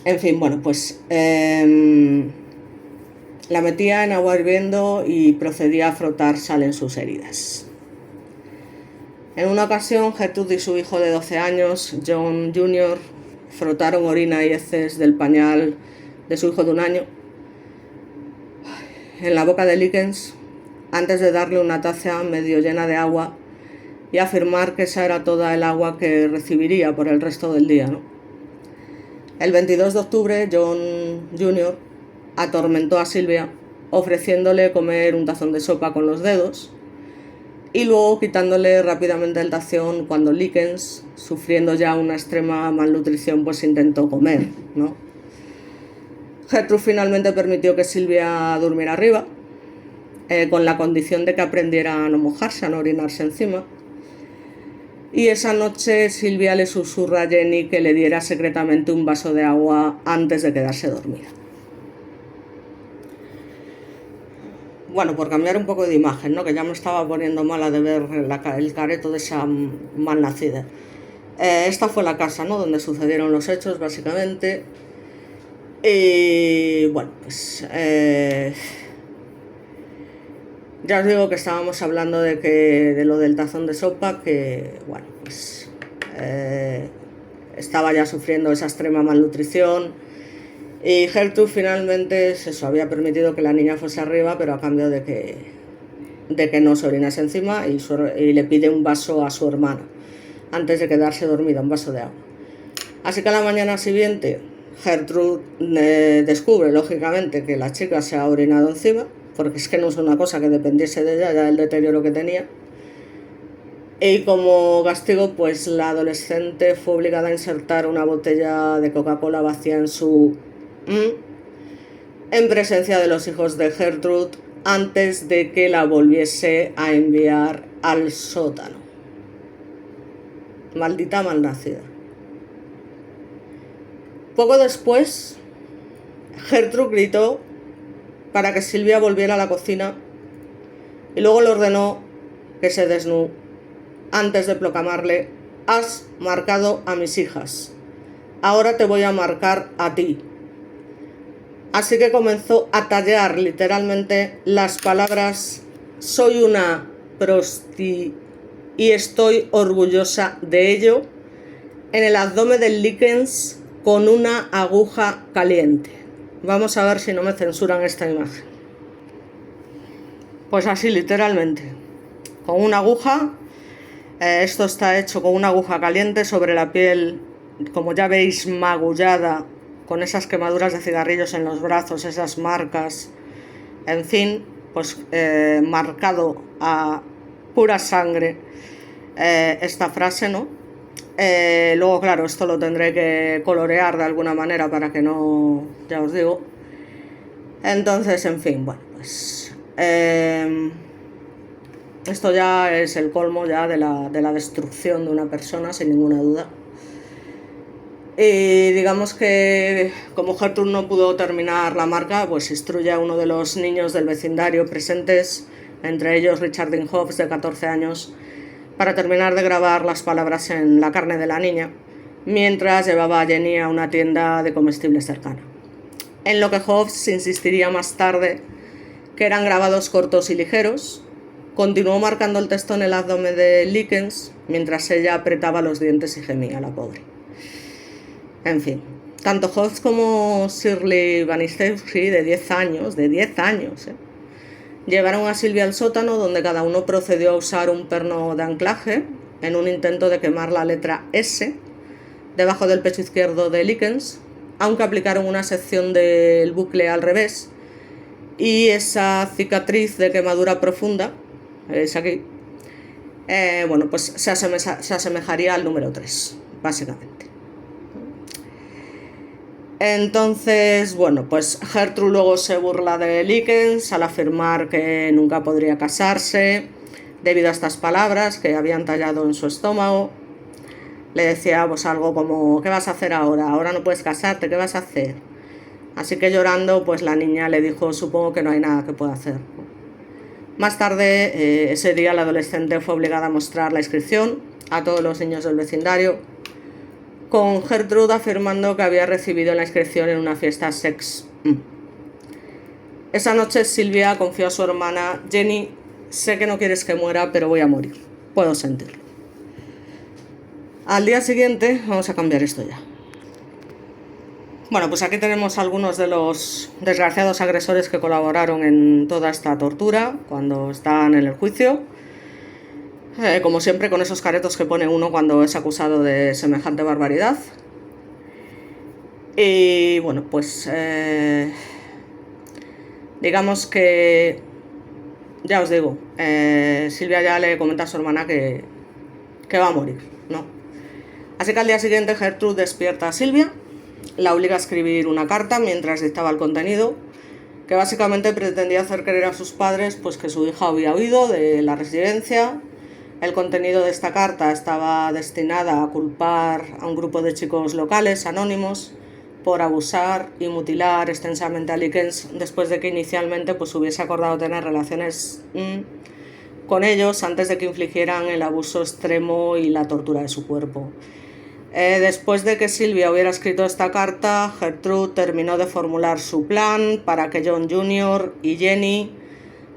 En fin, bueno, pues la metía en agua hirviendo y procedía a frotar sal en sus heridas. En una ocasión, Gertrude y su hijo de 12 años, John Jr., frotaron orina y heces del pañal de su hijo de 1 año en la boca de Likens antes de darle una taza medio llena de agua y afirmar que esa era toda el agua que recibiría por el resto del día, ¿no? El 22 de octubre, John Jr. atormentó a Sylvia ofreciéndole comer un tazón de sopa con los dedos y luego quitándole rápidamente el tazón cuando Likens, sufriendo ya una extrema malnutrición, pues intentó comer, ¿no? Gertrude finalmente permitió que Sylvia durmiera arriba, con la condición de que aprendiera a no mojarse, a no orinarse encima. Y esa noche Sylvia le susurra a Jenny que le diera secretamente un vaso de agua antes de quedarse dormida. Bueno, por cambiar un poco de imagen, ¿no? Que ya me estaba poniendo mala de ver el careto de esa malnacida. Esta fue la casa, ¿no? Donde sucedieron los hechos, básicamente. Y bueno, pues ya os digo que estábamos hablando de lo del tazón de sopa, que bueno, pues estaba ya sufriendo esa extrema malnutrición. Y Gertrude finalmente había permitido que la niña fuese arriba, pero a cambio de que no se orinase encima, y le pide un vaso a su hermana antes de quedarse dormida, un vaso de agua. Así que a la mañana siguiente Gertrude descubre, lógicamente, que la chica se ha orinado encima, porque es que no es una cosa que dependiese de ella, ya el deterioro que tenía. Y como castigo, pues la adolescente fue obligada a insertar una botella de Coca-Cola vacía en presencia de los hijos de Gertrude antes de que la volviese a enviar al sótano. Maldita malnacida. Poco después, Gertrude gritó para que Sylvia volviera a la cocina y luego le ordenó que se desnude antes de proclamarle: has marcado a mis hijas, ahora te voy a marcar a ti. Así que comenzó a tallar literalmente las palabras: soy una prosti y estoy orgullosa de ello, en el abdomen de Likens con una aguja caliente. Vamos a ver si no me censuran esta imagen. Pues así, literalmente, con una aguja. Esto está hecho con una aguja caliente sobre la piel, como ya veis, magullada, con esas quemaduras de cigarrillos en los brazos, esas marcas, en fin, pues marcado a pura sangre esta frase, ¿no? Luego, claro, esto lo tendré que colorear de alguna manera para que no, ya os digo. Entonces, en fin, bueno, pues esto ya es el colmo ya de la destrucción de una persona, sin ninguna duda. Y digamos que como Gertrude no pudo terminar la marca, pues instruye a uno de los niños del vecindario presentes, entre ellos Richard Dean Hobbs, de 14 años, para terminar de grabar las palabras en la carne de la niña, mientras llevaba a Jenny a una tienda de comestibles cercana. En lo que Hobbs insistiría más tarde que eran grabados cortos y ligeros, continuó marcando el texto en el abdomen de Likens mientras ella apretaba los dientes y gemía, la pobre. En fin, tanto Hodge como Shirley Banistewski, de 10 años, llevaron a Sylvia al sótano, donde cada uno procedió a usar un perno de anclaje en un intento de quemar la letra S debajo del pecho izquierdo de Likens, aunque aplicaron una sección del bucle al revés, y esa cicatriz de quemadura profunda, es aquí, pues se asemejaría al número 3, básicamente. Entonces, pues Gertrude luego se burla de Likens al afirmar que nunca podría casarse debido a estas palabras que habían tallado en su estómago. Le decía pues algo como: ¿qué vas a hacer ahora? Ahora no puedes casarte, ¿qué vas a hacer? Así que llorando, pues la niña le dijo: supongo que no hay nada que pueda hacer. Más tarde, ese día, la adolescente fue obligada a mostrar la inscripción a todos los niños del vecindario, con Gertrude afirmando que había recibido la inscripción en una fiesta sex. Esa noche Sylvia confió a su hermana: Jenny, sé que no quieres que muera, pero voy a morir. Puedo sentirlo. Al día siguiente, vamos a cambiar esto ya. Pues aquí tenemos algunos de los desgraciados agresores que colaboraron en toda esta tortura cuando están en el juicio. Como siempre, con esos caretos que pone uno cuando es acusado de semejante barbaridad. Y digamos que, ya os digo, Sylvia ya le comenta a su hermana que va a morir, ¿no? Así que al día siguiente Gertrude despierta a Sylvia, la obliga a escribir una carta mientras dictaba el contenido, que básicamente pretendía hacer creer a sus padres pues que su hija había huido de la residencia. El contenido de esta carta estaba destinada a culpar a un grupo de chicos locales anónimos por abusar y mutilar extensamente a Likens después de que inicialmente pues hubiese acordado tener relaciones con ellos antes de que infligieran el abuso extremo y la tortura de su cuerpo. Después de que Sylvia hubiera escrito esta carta, Gertrude terminó de formular su plan para que John Jr. y Jenny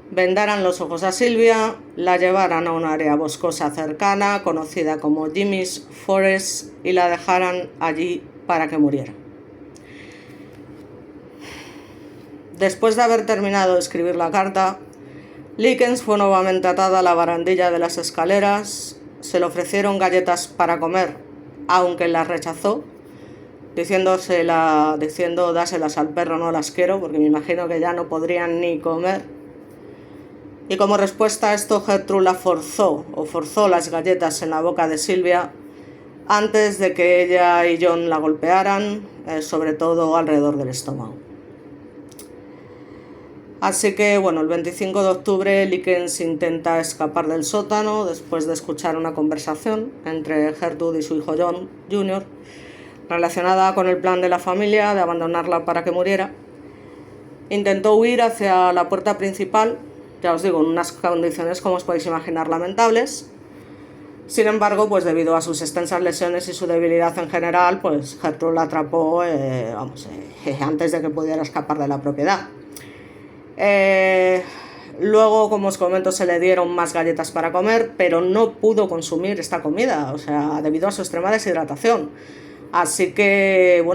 vendaran los ojos a Sylvia, la llevaran a un área boscosa cercana, conocida como Jimmy's Forest, y la dejaran allí para que muriera. Después de haber terminado de escribir la carta, Likens fue nuevamente atada a la barandilla de las escaleras. Se le ofrecieron galletas para comer, aunque las rechazó, diciendo dáselas al perro, no las quiero, porque me imagino que ya no podrían ni comer. Y como respuesta a esto, Gertrude forzó las galletas en la boca de Sylvia antes de que ella y John la golpearan, sobre todo alrededor del estómago. Así que, el 25 de octubre Likens intenta escapar del sótano después de escuchar una conversación entre Gertrude y su hijo John Jr. relacionada con el plan de la familia de abandonarla para que muriera. Intentó huir hacia la puerta principal, ya os digo, en unas condiciones, como os podéis imaginar, lamentables. Sin embargo, debido a sus extensas lesiones y su debilidad en general, Gertrude la atrapó antes de que pudiera escapar de la propiedad. Luego, como os comento, se le dieron más galletas para comer, pero no pudo consumir esta comida, debido a su extrema deshidratación. Así que,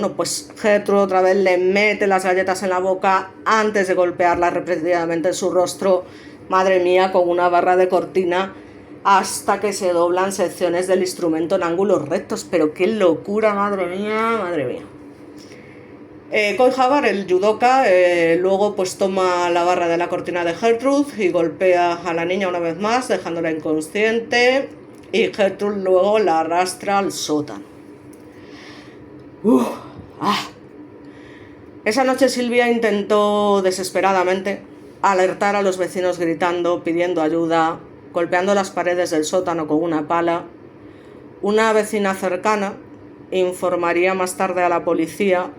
Gertrude otra vez le mete las galletas en la boca antes de golpearlas repetidamente en su rostro, madre mía, con una barra de cortina, hasta que se doblan secciones del instrumento en ángulos rectos. Pero qué locura, madre mía, madre mía. Coy Hagar, el judoka, luego toma la barra de la cortina de Gertrude y golpea a la niña una vez más, dejándola inconsciente, y Gertrude luego la arrastra al sótano. Esa noche Sylvia intentó desesperadamente alertar a los vecinos gritando, pidiendo ayuda, golpeando las paredes del sótano con una pala. Una vecina cercana informaría más tarde a la policía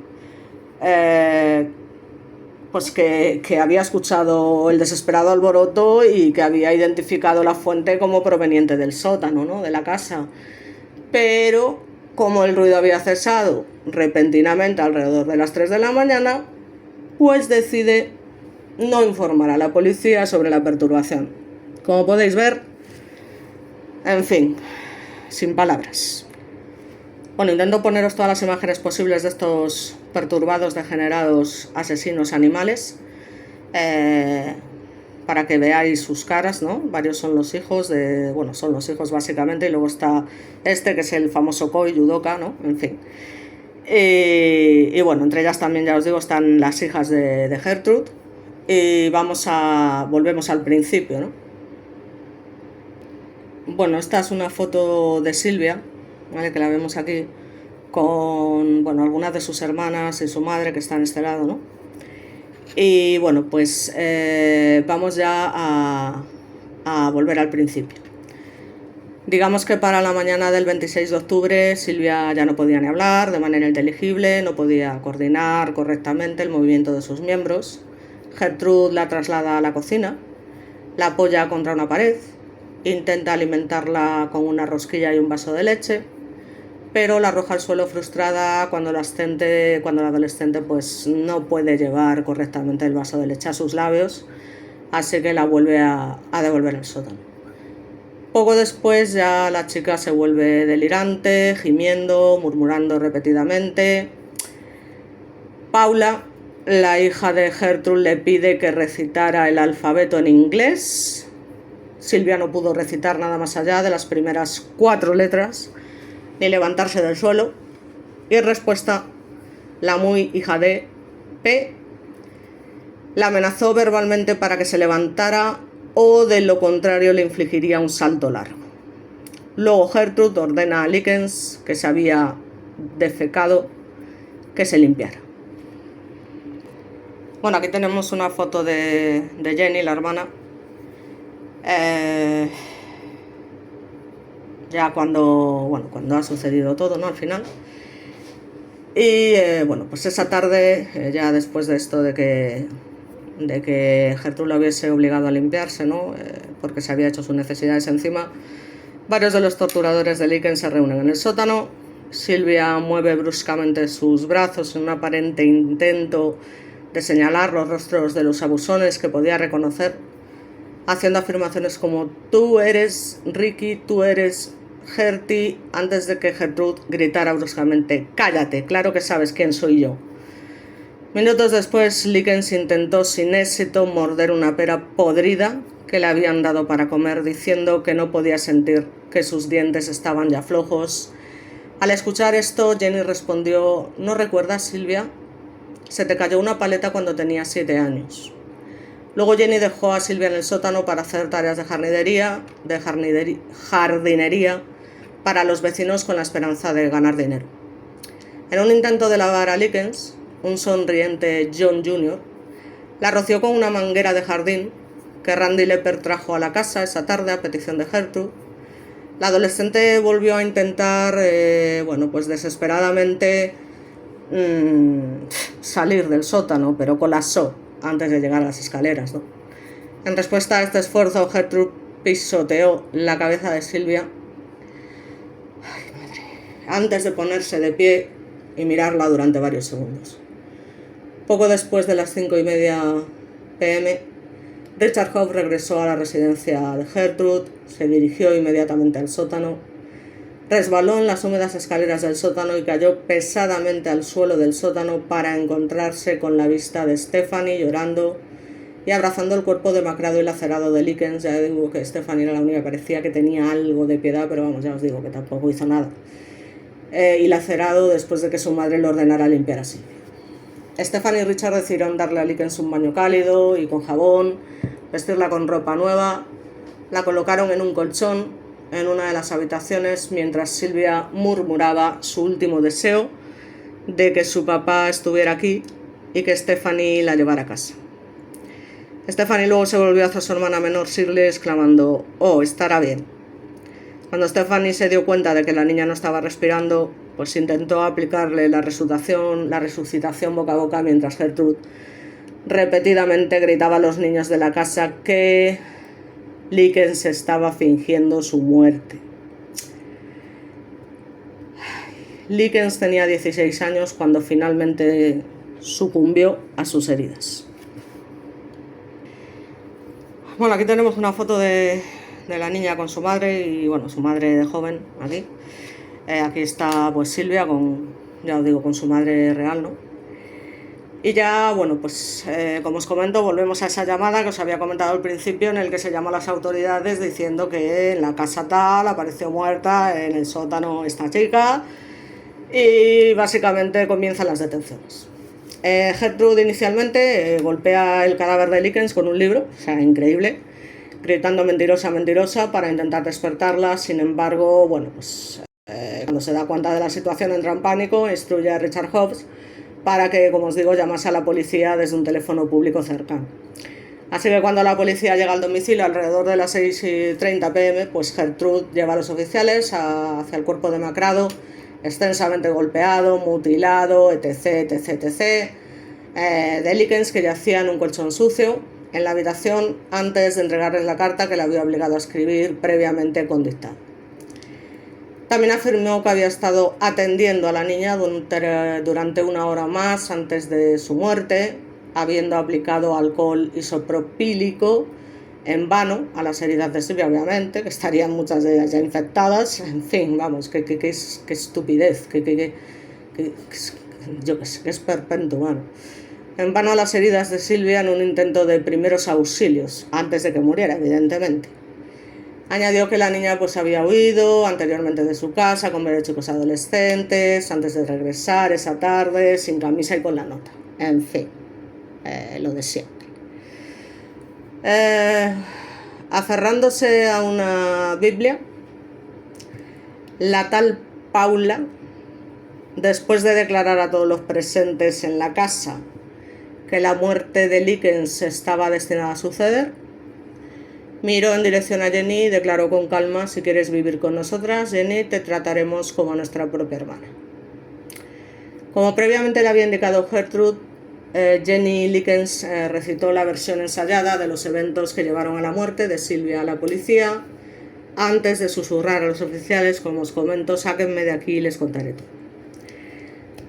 que había escuchado el desesperado alboroto y que había identificado la fuente como proveniente del sótano, ¿no?, de la casa. Pero como el ruido había cesado repentinamente alrededor de las 3 de la mañana, decide no informar a la policía sobre la perturbación, Como podéis ver, en fin, sin palabras. Bueno, intento poneros todas las imágenes posibles de estos perturbados, degenerados, asesinos animales, para que veáis sus caras, ¿no? Varios son los hijos son los hijos básicamente, y luego está este que es el famoso Koi Yudoka, ¿no? En fin. Y bueno, entre ellas también, ya os digo, están las hijas de Gertrude. Y volvemos al principio, ¿no? Bueno, esta es una foto de Silvia, ¿vale? Que la vemos aquí, con, bueno, algunas de sus hermanas y su madre que están en este lado, ¿no? Y bueno, pues vamos ya a volver al principio. Digamos que para la mañana del 26 de octubre Silvia ya no podía ni hablar de manera inteligible, no podía coordinar correctamente el movimiento de sus miembros. Gertrude la traslada a la cocina, la apoya contra una pared, intenta alimentarla con una rosquilla y un vaso de leche, pero la arroja al suelo frustrada cuando la adolescente pues no puede llevar correctamente el vaso de leche a sus labios, así que la vuelve a devolver al sótano. Poco después ya la chica se vuelve delirante, gimiendo, murmurando repetidamente. Paula, la hija de Gertrude, le pide que recitara el alfabeto en inglés. Silvia no pudo recitar nada más allá de las primeras 4 letras, ni levantarse del suelo. Y en respuesta, la muy hija de P la amenazó verbalmente para que se levantara o de lo contrario le infligiría un salto largo. Luego Gertrude ordena a Likens, que se había defecado, que se limpiara. Bueno, aquí tenemos una foto de Jenny, la hermana, ya cuando ha sucedido todo, ¿no? Al final. Y bueno, pues esa tarde, ya después de esto de que Gertrude lo hubiese obligado a limpiarse, ¿no? Porque se había hecho sus necesidades encima, varios de los torturadores de Likens se reúnen en el sótano. Silvia mueve bruscamente sus brazos en un aparente intento de señalar los rostros de los abusones que podía reconocer, haciendo afirmaciones como tú eres Ricky, tú eres Gertie, antes de que Gertrude gritara bruscamente cállate, claro que sabes quién soy yo. Minutos después, Likens intentó sin éxito morder una pera podrida que le habían dado para comer, diciendo que no podía sentir que sus dientes estaban ya flojos. Al escuchar esto, Jenny respondió: ¿no recuerdas, Silvia? Se te cayó una paleta cuando tenías 7 años. Luego Jenny dejó a Silvia en el sótano para hacer tareas de jardinería para los vecinos con la esperanza de ganar dinero. En un intento de lavar a Likens, un sonriente John Jr. la roció con una manguera de jardín que Randy Lepper trajo a la casa esa tarde a petición de Gertrude. La adolescente volvió a intentar, pues desesperadamente salir del sótano, pero colapsó antes de llegar a las escaleras, ¿no? En respuesta a este esfuerzo, Gertrude pisoteó la cabeza de Silvia antes de ponerse de pie y mirarla durante varios segundos. Poco después de las 5:30 p.m., Richard Hough regresó a la residencia de Gertrude, se dirigió inmediatamente al sótano, resbaló en las húmedas escaleras del sótano y cayó pesadamente al suelo del sótano para encontrarse con la vista de Stephanie llorando y abrazando el cuerpo demacrado y lacerado de Likens. Ya digo que Stephanie era la única que parecía que tenía algo de piedad, pero vamos, ya os digo que tampoco hizo nada. Y lacerado después de que su madre le ordenara limpiar así. Stephanie y Richard decidieron darle a Likens un baño cálido y con jabón, vestirla con ropa nueva, la colocaron en un colchón en una de las habitaciones mientras Silvia murmuraba su último deseo de que su papá estuviera aquí y que Stephanie la llevara a casa. Stephanie luego se volvió hacia su hermana menor Shirley exclamando: «Oh, estará bien». Cuando Stephanie se dio cuenta de que la niña no estaba respirando, pues intentó aplicarle la resucitación boca a boca mientras Gertrude repetidamente gritaba a los niños de la casa que Likens estaba fingiendo su muerte. Likens tenía 16 años cuando finalmente sucumbió a sus heridas. Bueno, aquí tenemos una foto de la niña con su madre y, bueno, su madre de joven, aquí. Aquí está, pues, Silvia con, ya os digo, con su madre real, ¿no? Y ya, bueno, pues como os comento, volvemos a esa llamada que os había comentado al principio, en el que se llamó a las autoridades diciendo que en la casa tal apareció muerta en el sótano esta chica, y básicamente comienzan las detenciones. Gertrude inicialmente golpea el cadáver de Likens con un libro, o sea, increíble, gritando mentirosa, mentirosa, para intentar despertarla. Sin embargo, bueno, pues cuando se da cuenta de la situación entra en pánico, instruye a Richard Hobbs para que, como os digo, llamase a la policía desde un teléfono público cercano. Así que cuando la policía llega al domicilio alrededor de las 6:30 pm, pues Gertrude lleva a los oficiales hacia el cuerpo demacrado, extensamente golpeado, mutilado, etc, etc, etc, de Likens, que yacía en un colchón sucio en la habitación antes de entregarle la carta que le había obligado a escribir previamente con dictado. También afirmó que había estado atendiendo a la niña durante 1 hora más antes de su muerte, habiendo aplicado alcohol isopropílico en vano a las heridas de Silvia, obviamente, que estarían muchas de ellas ya infectadas. En fin, vamos, qué estupidez, yo qué sé, qué esperpento, bueno. En vano a las heridas de Silvia en un intento de primeros auxilios, antes de que muriera, evidentemente. Añadió que la niña pues había huido anteriormente de su casa con varios chicos adolescentes antes de regresar esa tarde sin camisa y con la nota. En fin, lo de siempre. Aferrándose a una Biblia, la tal Paula, después de declarar a todos los presentes en la casa que la muerte de Likens estaba destinada a suceder, miró en dirección a Jenny y declaró con calma: si quieres vivir con nosotras, Jenny, te trataremos como a nuestra propia hermana. Como previamente le había indicado Gertrude, Jenny Likens recitó la versión ensayada de los eventos que llevaron a la muerte de Silvia a la policía, antes de susurrar a los oficiales, como os comento: sáquenme de aquí y les contaré todo.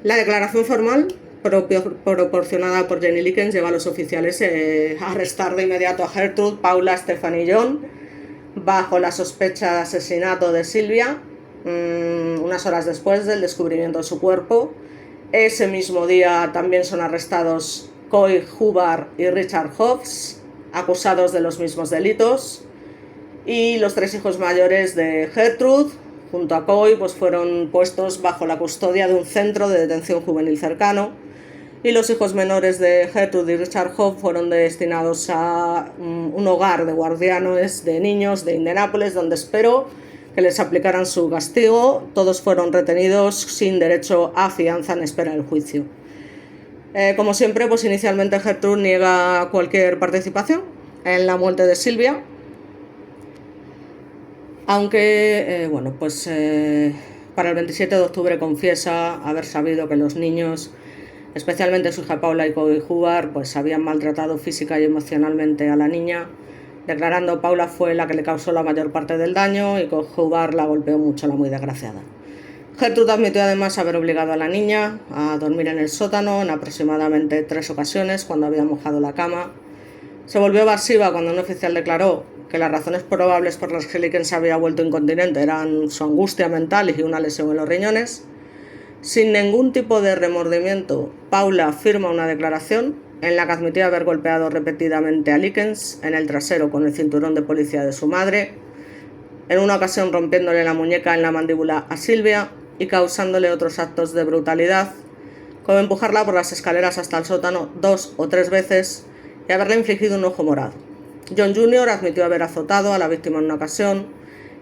La declaración formal proporcionada por Jenny Likens lleva a los oficiales a arrestar de inmediato a Gertrude, Paula, Stephanie y John bajo la sospecha de asesinato de Silvia, unas horas después del descubrimiento de su cuerpo. Ese mismo día también son arrestados Coy Hubbard y Richard Hobbs, acusados de los mismos delitos, y los 3 hijos mayores de Gertrude, junto a Coy, pues fueron puestos bajo la custodia de un centro de detención juvenil cercano, y los hijos menores de Gertrude y Richard Hobbs fueron destinados a un hogar de guardianes de niños de Indianápolis, donde espero que les aplicaran su castigo. Todos fueron retenidos sin derecho a fianza en espera del juicio. Como siempre, pues inicialmente Gertrude niega cualquier participación en la muerte de Silvia, aunque, bueno, pues para el 27 de octubre confiesa haber sabido que los niños, especialmente su hija Paula y Coy Hubbard, pues habían maltratado física y emocionalmente a la niña, declarando: Paula fue la que le causó la mayor parte del daño y Coy Hubbard la golpeó mucho, la muy desgraciada. Gertrude admitió además haber obligado a la niña a dormir en el sótano en aproximadamente 3 ocasiones cuando había mojado la cama. Se volvió evasiva cuando un oficial declaró que las razones probables por las que Likens se había vuelto incontinente eran su angustia mental y una lesión en los riñones. Sin ningún tipo de remordimiento, Paula firma una declaración en la que admitía haber golpeado repetidamente a Likens en el trasero con el cinturón de policía de su madre, en una ocasión rompiéndole la muñeca en la mandíbula a Silvia y causándole otros actos de brutalidad, como empujarla por las escaleras hasta el sótano 2 o 3 veces y haberle infligido un ojo morado. John Jr. admitió haber azotado a la víctima en una ocasión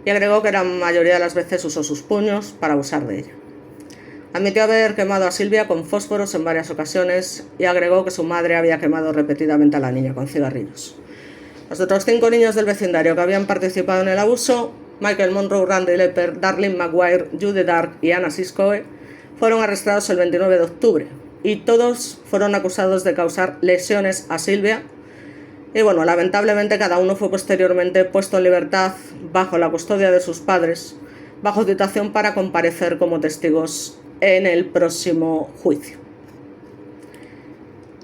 y agregó que la mayoría de las veces usó sus puños para abusar de ella. Admitió haber quemado a Silvia con fósforos en varias ocasiones y agregó que su madre había quemado repetidamente a la niña con cigarrillos. Los otros 5 niños del vecindario que habían participado en el abuso, Michael Monroe, Randy Lepper, Darlene McGuire, Judy Dark y Anna Siskoe, fueron arrestados el 29 de octubre y todos fueron acusados de causar lesiones a Silvia. Y bueno, lamentablemente cada uno fue posteriormente puesto en libertad bajo la custodia de sus padres, bajo citación para comparecer como testigos en el próximo juicio.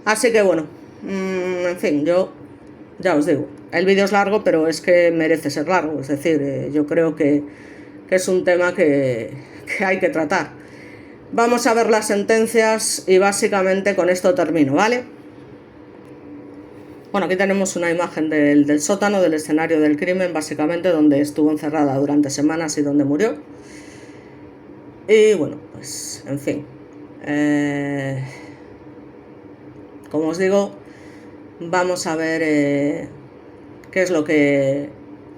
Así que bueno, en fin, yo ya os digo, el vídeo es largo, pero es que merece ser largo. Es decir, yo creo que es un tema que hay que tratar. Vamos a ver las sentencias y básicamente con esto termino, ¿vale? Bueno, aquí tenemos una imagen del sótano, del escenario del crimen, básicamente, donde estuvo encerrada durante semanas y donde murió. Y bueno, pues, en fin. Como os digo, vamos a ver qué es lo que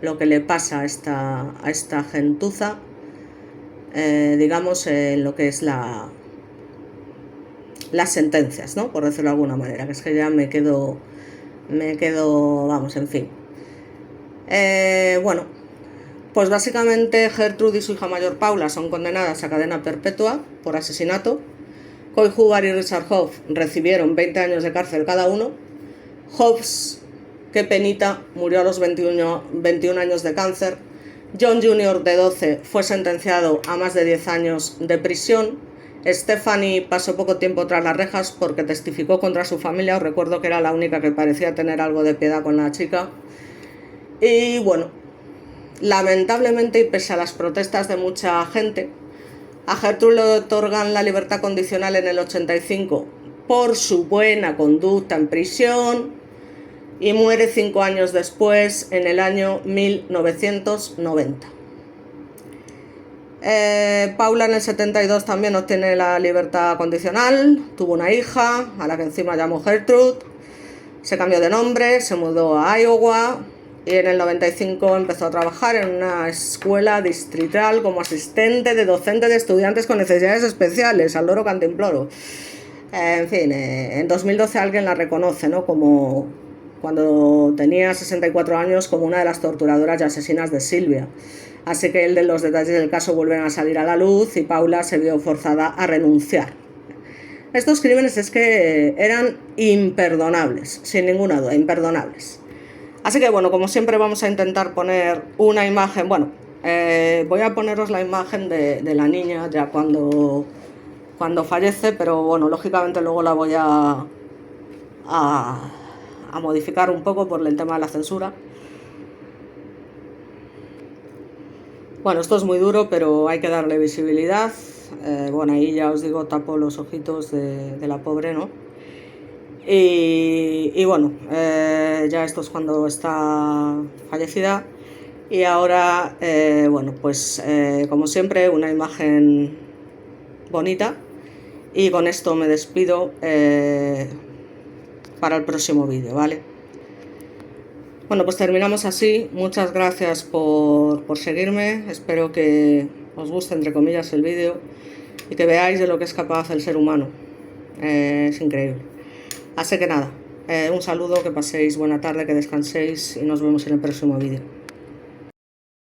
le pasa a esta gentuza, digamos, en lo que es las sentencias, ¿no? Por decirlo de alguna manera, que es que ya me quedo, vamos, en fin. Bueno, pues básicamente Gertrude y su hija mayor Paula son condenadas a cadena perpetua por asesinato. Coy Hubbard y Richard Hobbs recibieron 20 años de cárcel cada uno. Hobbs, qué penita, murió a los 21 años de cáncer. John Jr., de 12, fue sentenciado a más de 10 años de prisión. Stephanie pasó poco tiempo tras las rejas porque testificó contra su familia. Os recuerdo que era la única que parecía tener algo de piedad con la chica. Y bueno, lamentablemente, y pese a las protestas de mucha gente, a Gertrude le otorgan la libertad condicional en el 85 por su buena conducta en prisión y muere 5 años después, en el año 1990. Paula en el 72 también obtiene la libertad condicional, tuvo una hija a la que encima llamó Gertrude, se cambió de nombre, se mudó a Iowa y en el 95 empezó a trabajar en una escuela distrital como asistente de docente de estudiantes con necesidades especiales, al loro cantimploro. En fin, en 2012 alguien la reconoce, ¿no? Como cuando tenía 64 años, como una de las torturadoras y asesinas de Silvia. Así que los detalles del caso vuelven a salir a la luz y Paula se vio forzada a renunciar. Estos crímenes es que eran imperdonables, sin ninguna duda, imperdonables. Así que bueno, como siempre vamos a intentar poner una imagen. Bueno, voy a poneros la imagen de la niña ya cuando fallece, pero bueno, lógicamente luego la voy a modificar un poco por el tema de la censura. Bueno, esto es muy duro, pero hay que darle visibilidad. Bueno, ahí ya os digo, tapo los ojitos de la pobre, ¿no? Y bueno, ya esto es cuando está fallecida. Y ahora, bueno, pues como siempre, una imagen bonita. Y con esto me despido para el próximo vídeo, ¿vale? Bueno, pues terminamos así. Muchas gracias por seguirme. Espero que os guste, entre comillas, el vídeo y que veáis de lo que es capaz el ser humano. Es increíble. Así que nada, un saludo, que paséis buena tarde, que descanséis y nos vemos en el próximo vídeo.